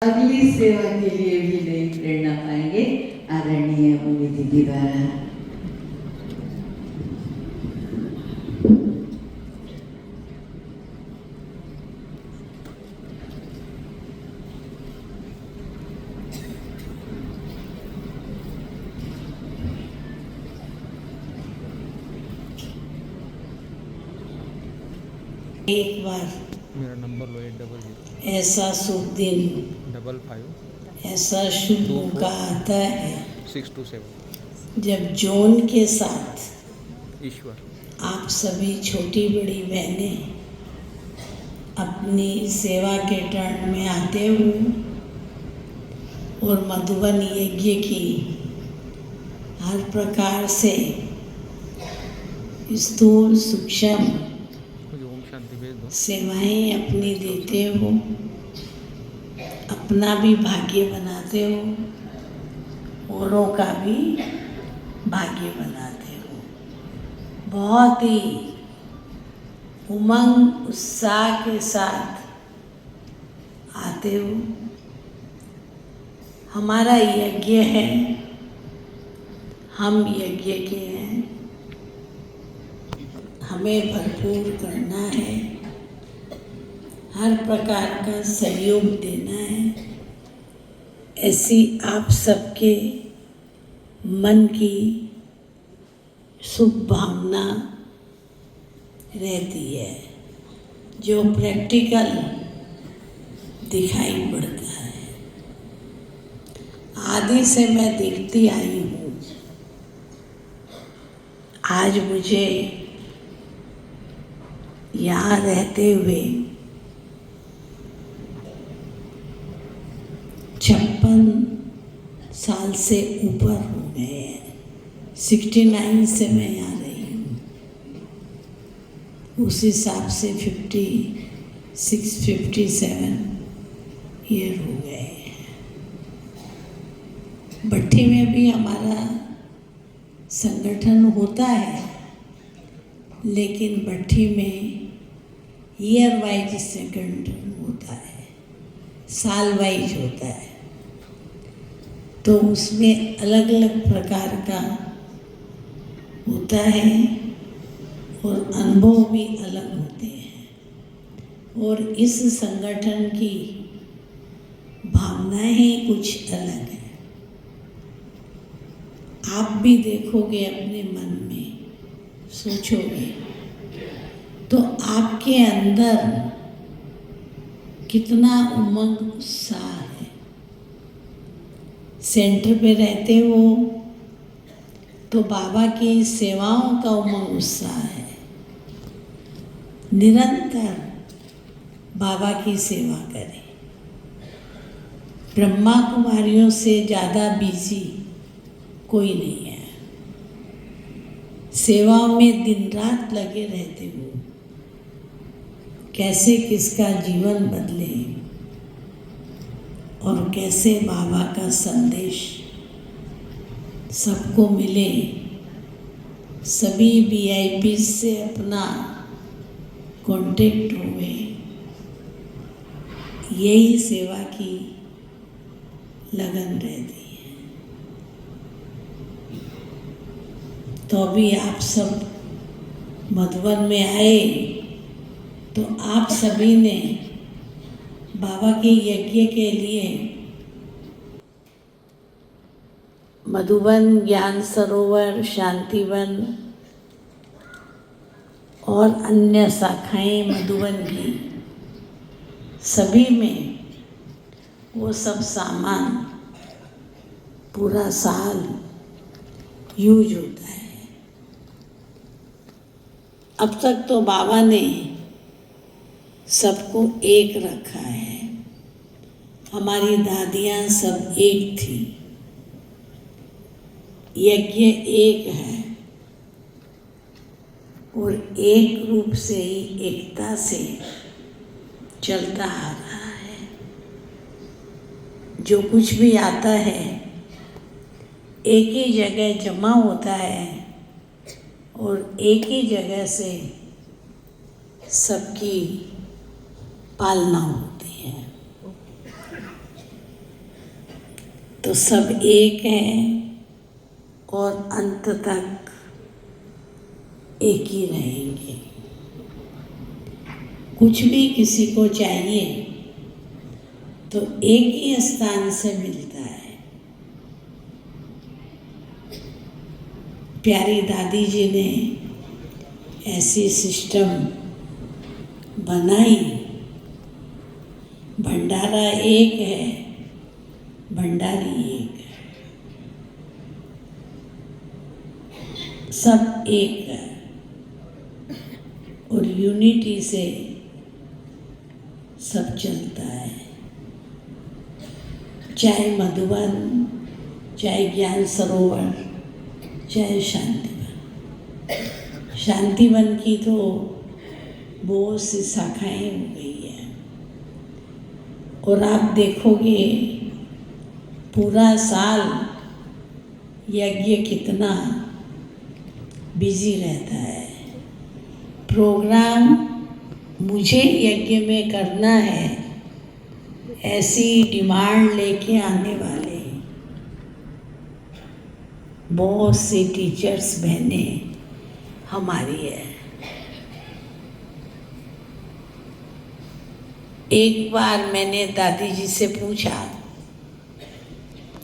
अगली सेवा के लिए भी नई प्रेरणा पाएंगे आदरणीय मुनि दीदी द्वारा। एक बार मेरा नंबर लो 800 ऐसा शुभ दिन 55 ऐसा शुभ मौका आता है 627 जब जोन के साथ ईश्वर आप सभी छोटी बड़ी बहनें अपनी सेवा के टर्न में आते हो और मधुबन यज्ञ की हर प्रकार से स्थूल सूक्ष्म मुझे ओम शांति भेज दो। सेवाएं अपनी देते हो, अपना भी भाग्य बनाते हो, औरों का भी भाग्य बनाते हो। बहुत ही उमंग उत्साह के साथ आते हो। हमारा यज्ञ है, हम यज्ञ के हैं, हमें भरपूर करना है, हर प्रकार का सहयोग देना है। ऐसी आप सबके मन की शुभ भावना रहती है जो प्रैक्टिकल दिखाई पड़ता है। आदि से मैं देखती आई हूँ, आज मुझे यहाँ रहते हुए 56 साल से ऊपर हो गए हैं। 69 से मैं यहाँ रही हूँ, उस हिसाब से 57 ईयर हो गए हैं। भट्ठी में भी हमारा संगठन होता है, लेकिन भट्ठी में ईयर वाइज संगठन होता है, साल वाइज होता है, तो उसमें अलग अलग प्रकार का होता है और अनुभव भी अलग होते हैं। और इस संगठन की भावनाएं ही कुछ अलग हैं। आप भी देखोगे, अपने मन में सोचोगे तो आपके अंदर कितना उमंग उत्साह है। सेंटर पे रहते हो तो बाबा की सेवाओं का उमंग उत्साह है। निरंतर बाबा की सेवा करें। ब्रह्मा कुमारियों से ज़्यादा बिजी कोई नहीं है। सेवाओं में दिन रात लगे रहते हो। कैसे किसका जीवन बदले और कैसे बाबा का संदेश सबको मिले। सभी VIP से अपना कांटेक्ट हुए, यही सेवा की लगन रहती है। तो अभी आप सब मधुबन में आए तो आप सभी ने बाबा के यज्ञ के लिए मधुबन, ज्ञान सरोवर, शांतिवन और अन्य शाखाएं मधुबन की, सभी में वो सब सामान पूरा साल यूज होता है। अब तक तो बाबा ने सबको एक रखा है। हमारी दादियाँ सब एक थी। यज्ञ एक है और एक रूप से ही एकता से चलता आ रहा है। जो कुछ भी आता है एक ही जगह जमा होता है और एक ही जगह से सबकी पालना होती है। तो सब एक हैं और अंत तक एक ही रहेंगे। कुछ भी किसी को चाहिए तो एक ही स्थान से मिलता है। प्यारी दादी जी ने ऐसी सिस्टम बनाई। भंडारा एक है, भंडारी एक है, सब एक है और यूनिटी से सब चलता है। चाहे मधुबन, चाहे ज्ञान सरोवर, चाहे शांतिवन। शांतिवन की तो बहुत सी शाखाएं हो गई है और आप देखोगे पूरा साल यज्ञ कितना बिजी रहता है। प्रोग्राम मुझे यज्ञ में करना है ऐसी डिमांड लेके आने वाले बहुत से टीचर्स बहनें हमारी है। एक बार मैंने दादी जी से पूछा,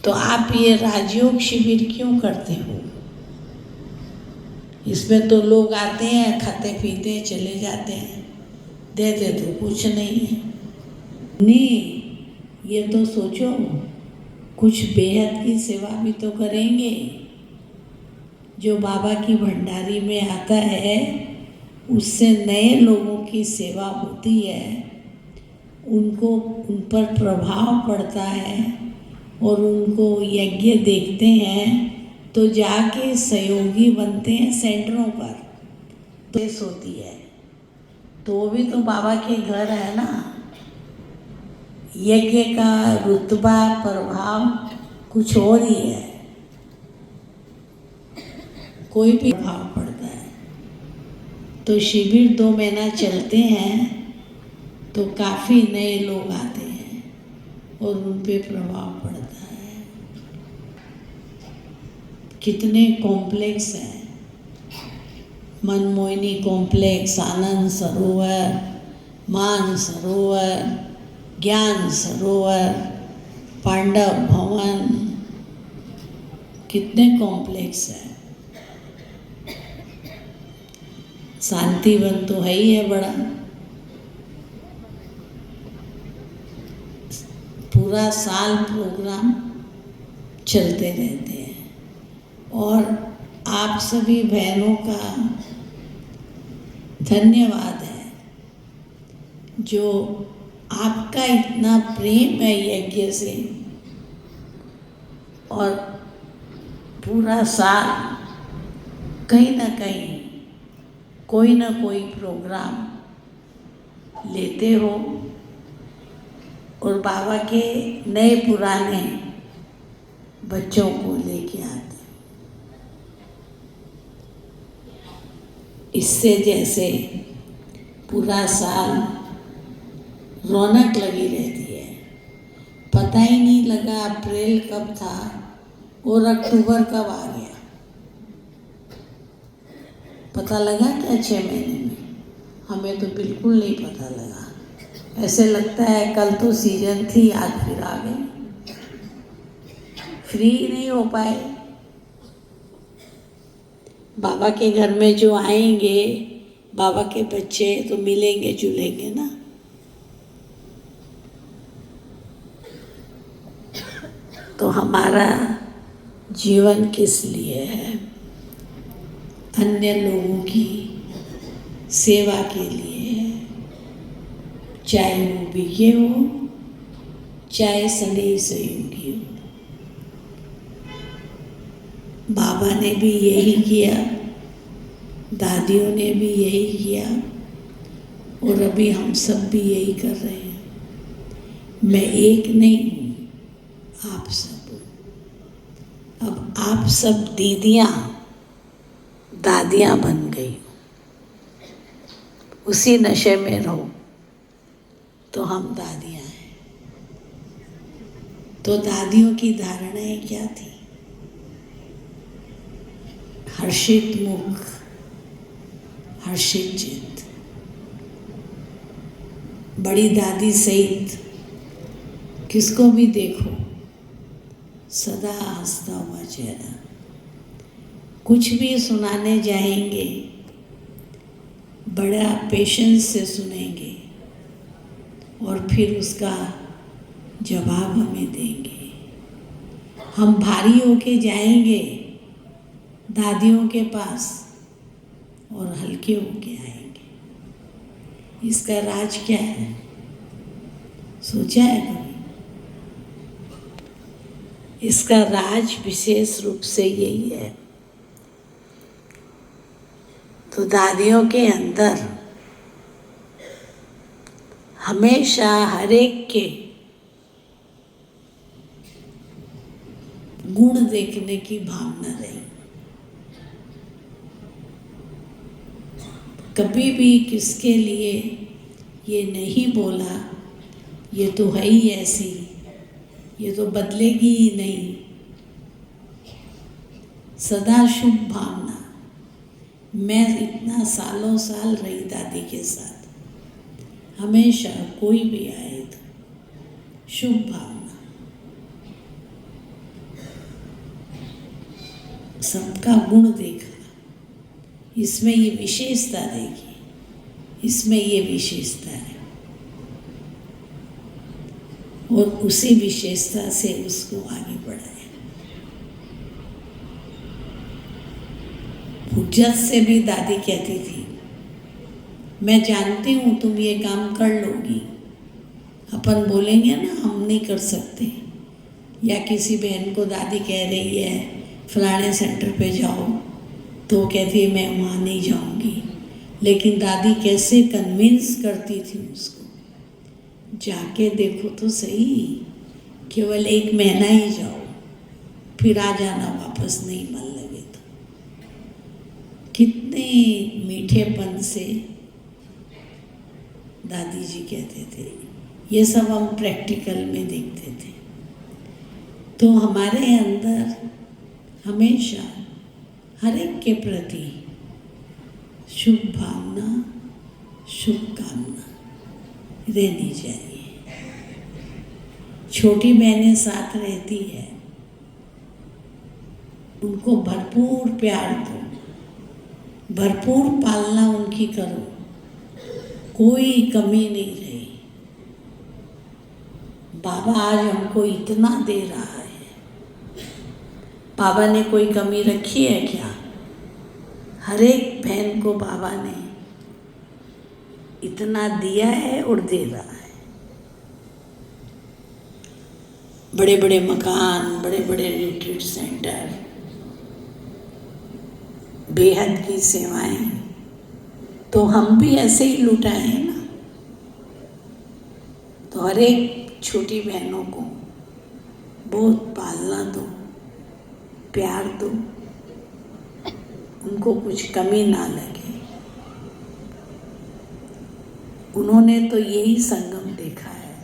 तो आप ये राजयोग शिविर क्यों करते हो? इसमें तो लोग आते हैं, खाते पीते चले जाते हैं, देते तो कुछ नहीं है। नहीं, ये तो सोचो कुछ बेहद की सेवा भी तो करेंगे। जो बाबा की भंडारी में आता है उससे नए लोगों की सेवा होती है, उनको उन पर प्रभाव पड़ता है और उनको यज्ञ देखते हैं तो जाके सहयोगी बनते हैं सेंटरों पर। तो होती है तो वो भी तो बाबा के घर है ना। यज्ञ का रुतबा प्रभाव कुछ और ही है, कोई भी प्रभाव पड़ता है। तो शिविर 2 महीना चलते हैं तो काफ़ी नए लोग आते हैं और उन पे प्रभाव पड़ता है। कितने कॉम्प्लेक्स हैं, मनमोहिनी कॉम्प्लेक्स, आनंद सरोवर, मान सरोवर, ज्ञान सरोवर, पांडव भवन, कितने कॉम्प्लेक्स हैं। शांतिवन तो है ही है बड़ा। पूरा साल प्रोग्राम चलते रहते हैं और आप सभी बहनों का धन्यवाद है जो आपका इतना प्रेम है यज्ञ से और पूरा साल कहीं ना कहीं कोई ना कोई प्रोग्राम लेते हो और बाबा के नए पुराने बच्चों को लेके आते हो। इससे जैसे पूरा साल रौनक लगी रहती है, पता ही नहीं लगा अप्रैल कब था और अक्टूबर कब आ गया। पता लगा क्या 6 महीने में? हमें तो बिल्कुल नहीं पता लगा। ऐसे लगता है कल तो सीजन थी, आज फिर आ गई। फ्री नहीं हो पाए। बाबा के घर में जो आएंगे बाबा के बच्चे तो मिलेंगे जुलेंगे ना। तो हमारा जीवन किस लिए है? अन्य लोगों की सेवा के लिए है, चाहे वो विज्ञ हो चाहे सदैव सहयोगी हो। बाबा ने भी यही किया, दादियों ने भी यही किया और अभी हम सब भी यही कर रहे हैं। मैं एक नहीं हूँ, आप सब हो। अब आप सब दीदियाँ दादियाँ बन गई। उसी नशे में रहो तो हम दादियाँ हैं। तो दादियों की धारणाएं क्या थी? हर्षित मुख, हर्षित चित्त। बड़ी दादी सहित किसको भी देखो सदा हंसता हुआ चेहरा। कुछ भी सुनाने जाएंगे बड़ा पेशेंस से सुनेंगे और फिर उसका जवाब हमें देंगे। हम भारी होके जाएंगे दादियों के पास और हल्के होके आएंगे। इसका राज क्या है? सोचा है कभी? इसका राज विशेष रूप से यही है। तो दादियों के अंदर हमेशा हर एक के गुण देखने की भावना रही। कभी भी किसके लिए ये नहीं बोला ये तो है ही ऐसी, ये तो बदलेगी ही नहीं। सदा शुभ भावना। मैं इतना सालों साल रही दादी के साथ, हमेशा कोई भी आए तो शुभ भावना, सबका गुण देखा, इसमें ये विशेषता देखी, इसमें ये विशेषता है और उसी विशेषता से उसको आगे बढ़ाया। हुज्जत से भी दादी कहती थी मैं जानती हूँ तुम ये काम कर लोगी। अपन बोलेंगे ना हम नहीं कर सकते, या किसी बहन को दादी कह रही है फलाने सेंटर पे जाओ तो कहती है मैं वहाँ नहीं जाऊँगी, लेकिन दादी कैसे कन्विंस करती थी उसको, जाके देखो तो सही, केवल 1 महीना ही जाओ फिर आ जाना वापस, नहीं मन लगे तो। कितने मीठेपन से दादी जी कहते थे, ये सब हम प्रैक्टिकल में देखते थे। तो हमारे अंदर हमेशा हर एक के प्रति शुभ भावना, शुभकामना रहनी चाहिए। छोटी बहनें साथ रहती है, उनको भरपूर प्यार दो, भरपूर पालना उनकी करो, कोई कमी नहीं रही। बाबा आज हमको इतना दे रहा है, बाबा ने कोई कमी रखी है क्या? हर एक बहन को बाबा ने इतना दिया है और दे रहा है। बड़े बड़े मकान, बड़े बड़े रिट्रीट सेंटर, बेहद की सेवाएं, तो हम भी ऐसे ही लुटाए हैं ना। तो हर एक छोटी बहनों को बहुत पालना दो, प्यार दो, उनको कुछ कमी ना लगे। उन्होंने तो यही संगम देखा है।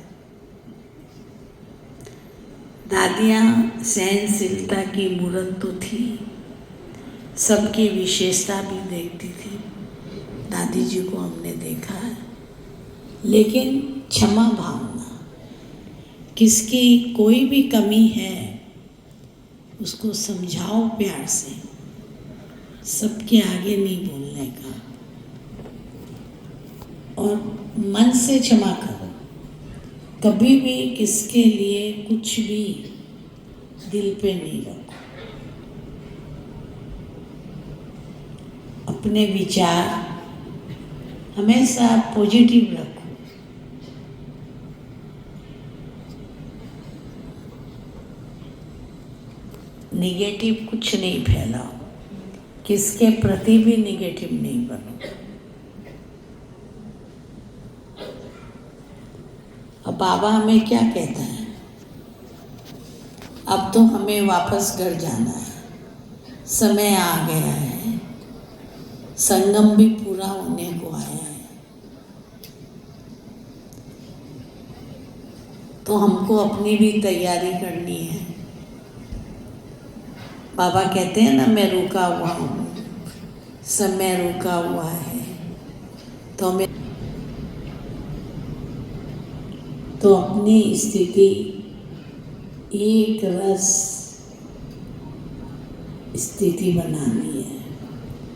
दादियाँ सहनशीलता की मूरत तो थी, सबकी विशेषता भी देखती थी। दादी जी को हमने देखा है, लेकिन क्षमा भावना, किसकी कोई भी कमी है उसको समझाओ प्यार से, सबके आगे नहीं बोलने का, और मन से क्षमा करो। कभी भी किसके लिए कुछ भी दिल पे नहीं रखो। अपने विचार हमेशा पॉजिटिव रखो। निगेटिव कुछ नहीं फैलाओ, किसके प्रति भी निगेटिव नहीं बनो। अब बाबा हमें क्या कहता है? अब तो हमें वापस घर जाना है, समय आ गया है, संगम भी पूरा होने को आया है। तो हमको अपनी भी तैयारी करनी है। बाबा कहते हैं ना, मैं रुका हुआ हूँ, समय रुका हुआ है, तो मैं तो अपनी स्थिति एक रस स्थिति बनानी है।